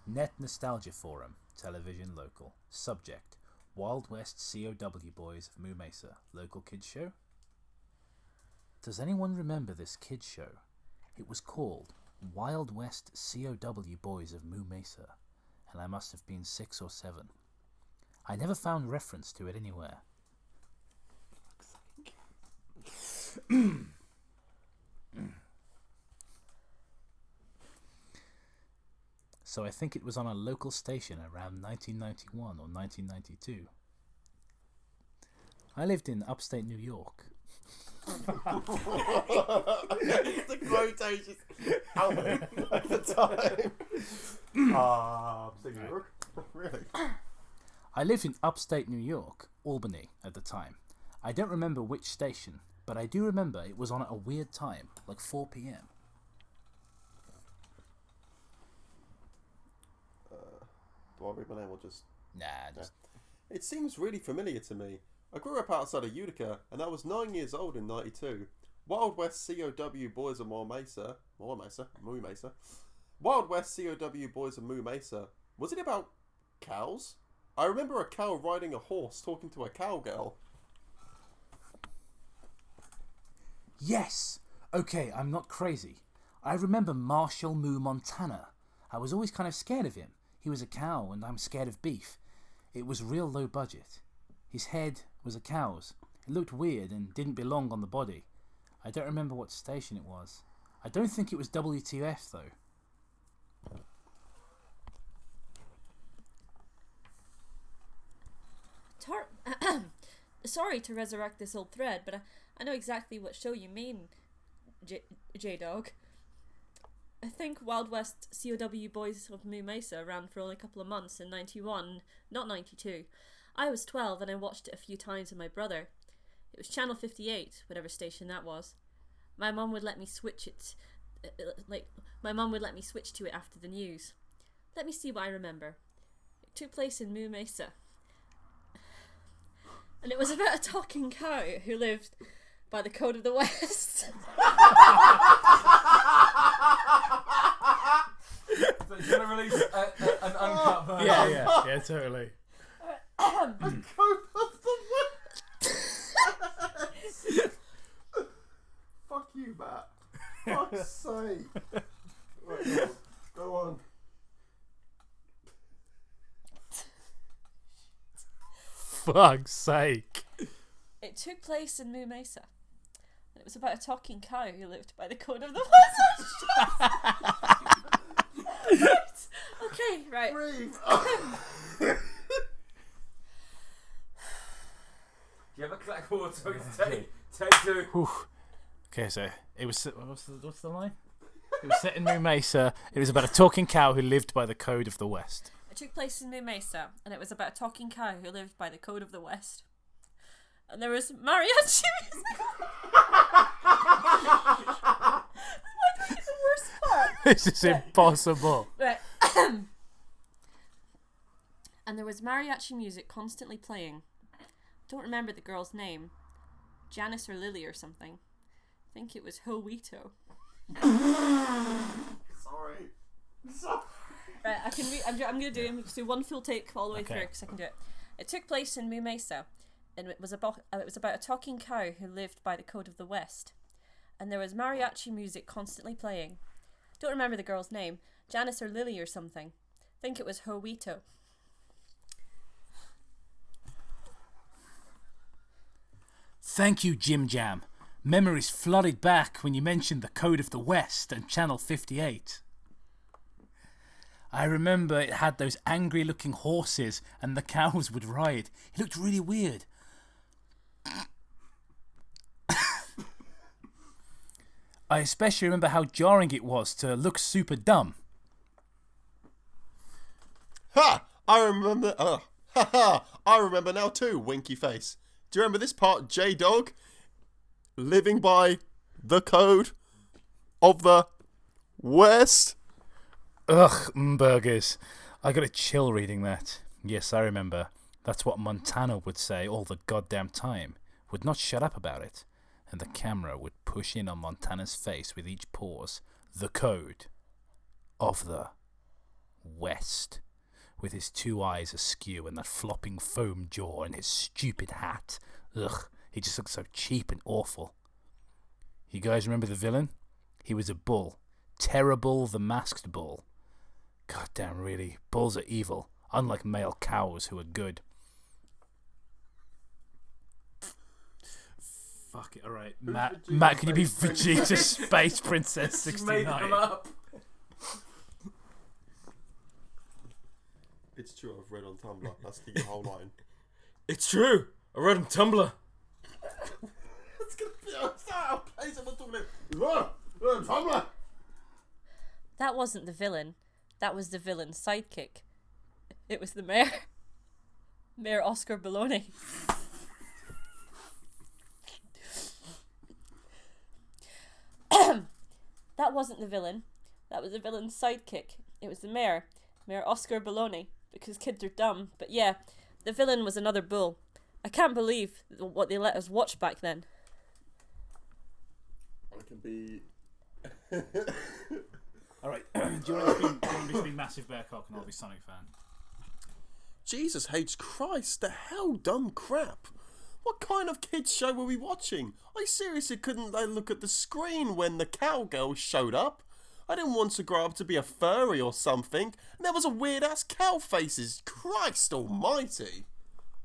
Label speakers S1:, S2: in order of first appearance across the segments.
S1: Net Nostalgia Forum, Television Local. Subject: Wild West C.O.W. Boys of Moo Mesa, Local Kids Show. Does anyone remember this kids show? It was called Wild West C.O.W. Boys of Moo Mesa, and I must have been 6 or 7. I never found reference to it anywhere. So I think it was on a local station around 1991 or 1992. I lived in upstate New York.
S2: It's the quotations out at the time. Upstate New York? Really?
S1: I lived in upstate New York, Albany, at the time. I don't remember which station, but I do remember it was on at a weird time, like 4 p.m.
S2: Do I read my name or just...
S1: Nah, just...
S2: It seems really familiar to me. I grew up outside of Utica, and I was 9 years old in 92. Wild West C.O.W. Boys of Moo Mesa. Wild West C.O.W. Boys of Moo Mesa. Was it about cows? I remember a cow riding a horse talking to a cowgirl.
S1: Yes! Okay, I'm not crazy. I remember Marshall Moo Montana. I was always kind of scared of him. He was a cow, and I'm scared of beef. It was real low budget. His head was a cow's. It looked weird and didn't belong on the body. I don't remember what station it was. I don't think it was WTF, though.
S3: Sorry to resurrect this old thread, but I know exactly what show you mean, J-Dog. I think Wild West C.O.W. Boys of Moo Mesa ran for only a couple of months in 91, not 92. I was 12 and I watched it a few times with my brother. It was Channel 58, whatever station that was. My mum would let me switch it, my mum would let me switch to it after the news. Let me see what I remember. It took place in Moo Mesa. And it was about a talking cow who lived by the code of the West.
S4: So you're going to release an uncut version?
S1: Yeah, totally.
S2: The code of the West. Fuck you, Matt. Fuck's sake. Right, go on.
S1: Fuck's sake.
S3: It took place in Moo Mesa. And it was about a talking cow who lived by the code of the West. Okay, right.
S2: Breathe.
S4: Do you have a clapboard so it's take 2?
S1: Whew. Okay, so it was... What's the line? It was set in Moo Mesa. It was about a talking cow who lived by the code of the West.
S3: It took place in Moo Mesa, and it was about a talking cow who lived by the code of the West. And there was mariachi music. Why do we get the worst part?
S1: This is impossible.
S3: Right. And there was mariachi music constantly playing. Don't remember the girl's name. Janice or Lily or something. I think it was Hoito.
S2: Sorry.
S3: Right, I can I'm gonna do one full take all the way through
S1: Okay.
S3: because I can do it. It took place in Moo Mesa, and it was about a talking cow who lived by the code of the West, and there was mariachi music constantly playing. Don't remember the girl's name, Janice or Lily or something. I think it was Hoito.
S1: Thank you, Jim Jam. Memories flooded back when you mentioned the code of the West and Channel 58. I remember it had those angry-looking horses and the cows would ride. It looked really weird. I especially remember how jarring it was to look super dumb.
S2: Ha! I remember. I remember now too. Winky face. Do you remember this part, J-Dog? Living by the code of the West.
S1: Ugh, burgers. I got a chill reading that. Yes, I remember. That's what Montana would say all the goddamn time. Would not shut up about it. And the camera would push in on Montana's face with each pause. The code of the West, with his 2 eyes askew and that flopping foam jaw and his stupid hat. Ugh, he just looked so cheap and awful. You guys remember the villain? He was a bull. Terrible the Masked Bull. God damn, really. Bulls are evil, unlike male cows who are good. Fuck it, alright. Matt, can you be Vegeta Space Princess 69?
S4: Made them up.
S2: It's true, I've read on Tumblr. That's the whole line.
S4: It's true. I read on Tumblr.
S2: It's gonna be a place I'm talking about. Tumblr!
S3: That wasn't the villain. That was the villain's sidekick. It was the mayor. Mayor Oscar Baloney. That wasn't the villain. That was the villain's sidekick. It was the mayor. Mayor Oscar Baloney. Because kids are dumb. But yeah, the villain was another bull. I can't believe what they let us watch back then.
S2: I can be...
S1: Alright, do you want to be Massive Bear Cock and I'll be Sonic fan?
S2: Jesus H. Christ, the hell dumb crap. What kind of kids show were we watching? I seriously couldn't look at the screen when the cowgirl showed up. I didn't want to grow up to be a furry or something, and there was a weird-ass cow faces. Christ almighty.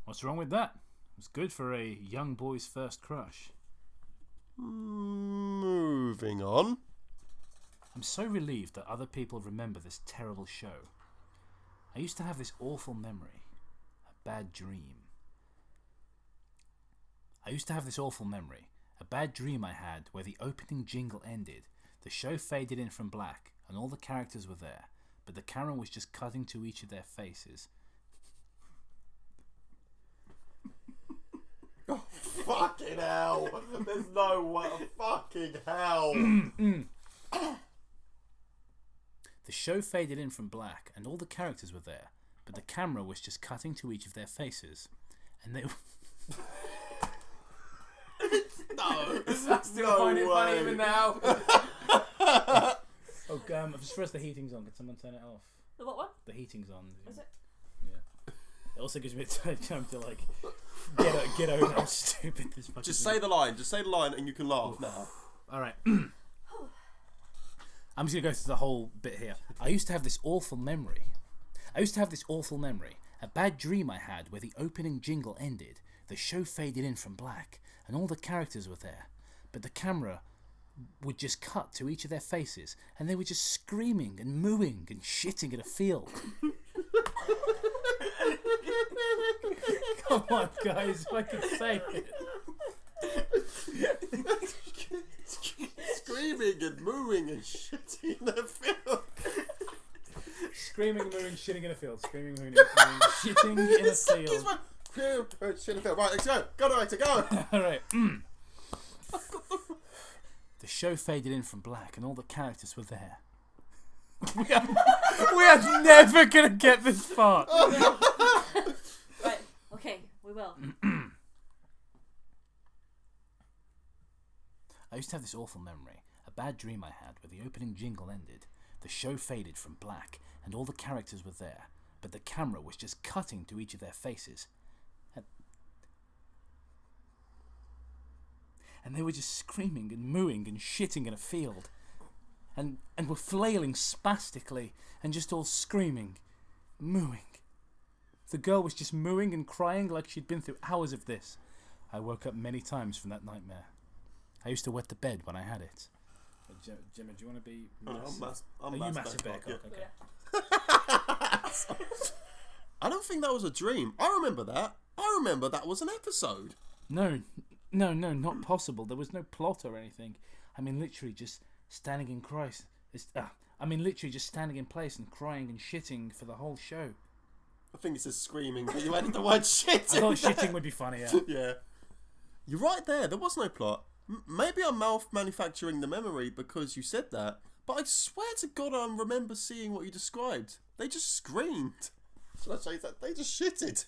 S1: What's wrong with that? It's good for a young boy's first crush.
S2: Moving on.
S1: I'm so relieved that other people remember this terrible show. I used to have this awful memory. A bad dream. A bad dream I had where the opening jingle ended, the show faded in from black, and all the characters were there, but the camera was just cutting to each of their faces.
S2: Oh, fucking hell. There's no way. Fucking hell.
S1: The show faded in from black, and all the characters were there, but the camera was just cutting to each of their faces, and they...
S2: No.
S4: I still find it funny even now.
S1: Oh, I've just pressed the heating's on. Can someone turn it off?
S3: The what?
S1: The heating's on.
S3: Is it?
S1: Yeah. It also gives me time to like get over how stupid this fucking
S2: Just
S1: thing
S2: say the line. Just say the line and you can laugh now.
S1: Alright. I'm just going to go through the whole bit here. I used to have this awful memory. A bad dream I had where the opening jingle ended, the show faded in from black, and all the characters were there, but the camera would just cut to each of their faces, and they were just screaming and mooing and shitting in a field. Come on, guys, if I could say it.
S2: Screaming and mooing and shitting in the field.
S1: Screaming, mooing, shitting in a field. Screaming, mooing, shitting in a field.
S2: Shit in the field. Right, let's go. Go, director, go.
S1: Alright. The show faded in from black and all the characters were there. We are never going to get this far.
S3: Right, okay, we will.
S1: I used to have this awful memory. A bad dream I had where the opening jingle ended, the show faded from black and all the characters were there, but the camera was just cutting to each of their faces. And they were just screaming and mooing and shitting in a field. And were flailing spastically and just all screaming, mooing. The girl was just mooing and crying like she'd been through hours of this. I woke up many times from that nightmare. I used to wet the bed when I had it. Gemma, do you want to be...
S2: I'm
S1: you
S2: Massive
S1: Massive
S2: Bear
S1: Bear
S2: Cock,
S1: Cock? Okay.
S2: I don't think that was a dream. I remember that. I remember that was an episode.
S1: No, not possible. There was no plot or anything. I mean, literally just standing in Christ. Literally just standing in place and crying and shitting for the whole show.
S2: I think it says screaming, but you added the word shit.
S1: I thought shitting would be funnier.
S2: Yeah. You're right there. There was no plot. Maybe I'm manufacturing the memory because you said that, but I swear to God I remember seeing what you described. They just screamed. Should I say that? They just shitted.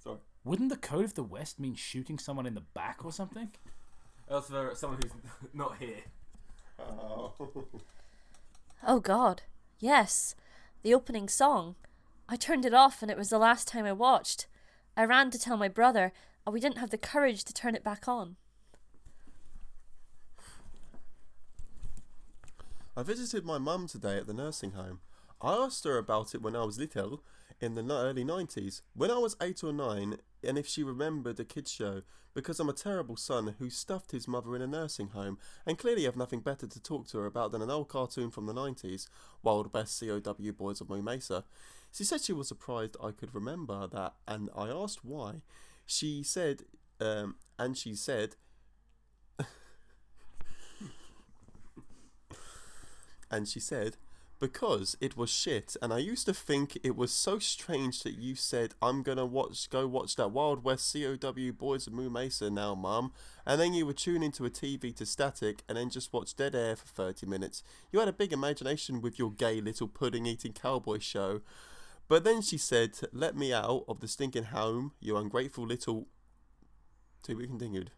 S2: Sorry.
S1: Wouldn't the Code of the West mean shooting someone in the back or something?
S4: Else for someone who's not here.
S2: Oh.
S3: Oh God, yes. the opening song. I turned it off and it was the last time I watched. I ran to tell my brother, and we didn't have the courage to turn it back on.
S2: I visited my mum today at the nursing home. I asked her about it when I was little, in the early 90s, when I was 8 or 9, and if she remembered a kids show, because I'm a terrible son who stuffed his mother in a nursing home, and clearly have nothing better to talk to her about than an old cartoon from the 90s, Wild West C.O.W. Boys of Moo Mesa. She said she was surprised I could remember that, and I asked why. She said, because it was shit, and I used to think it was so strange that you said, I'm gonna go watch that Wild West C.O.W. Boys of Moo Mesa now, Mum, and then you would tune into a TV to static, and then just watch dead air for 30 minutes. You had a big imagination with your gay little pudding-eating cowboy show. But then she said, let me out of the stinking home, you ungrateful little... To be continued.